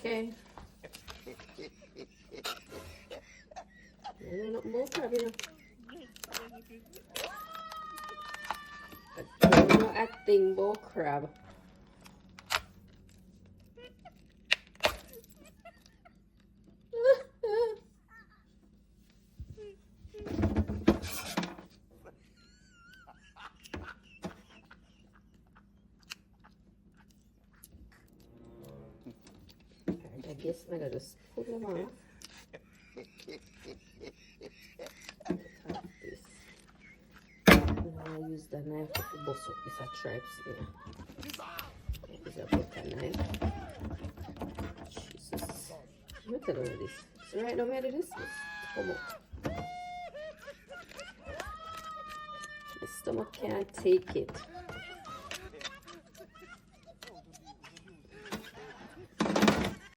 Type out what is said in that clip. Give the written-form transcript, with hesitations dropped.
okay. Not bull crab, you know. No acting bull crab. I guess I gotta just pull them off. This. Now I use the knife to bust up this stripes here. Use a butter knife. Jesus. Look at all this. So right now, I do this. Come up. My stomach can't take it.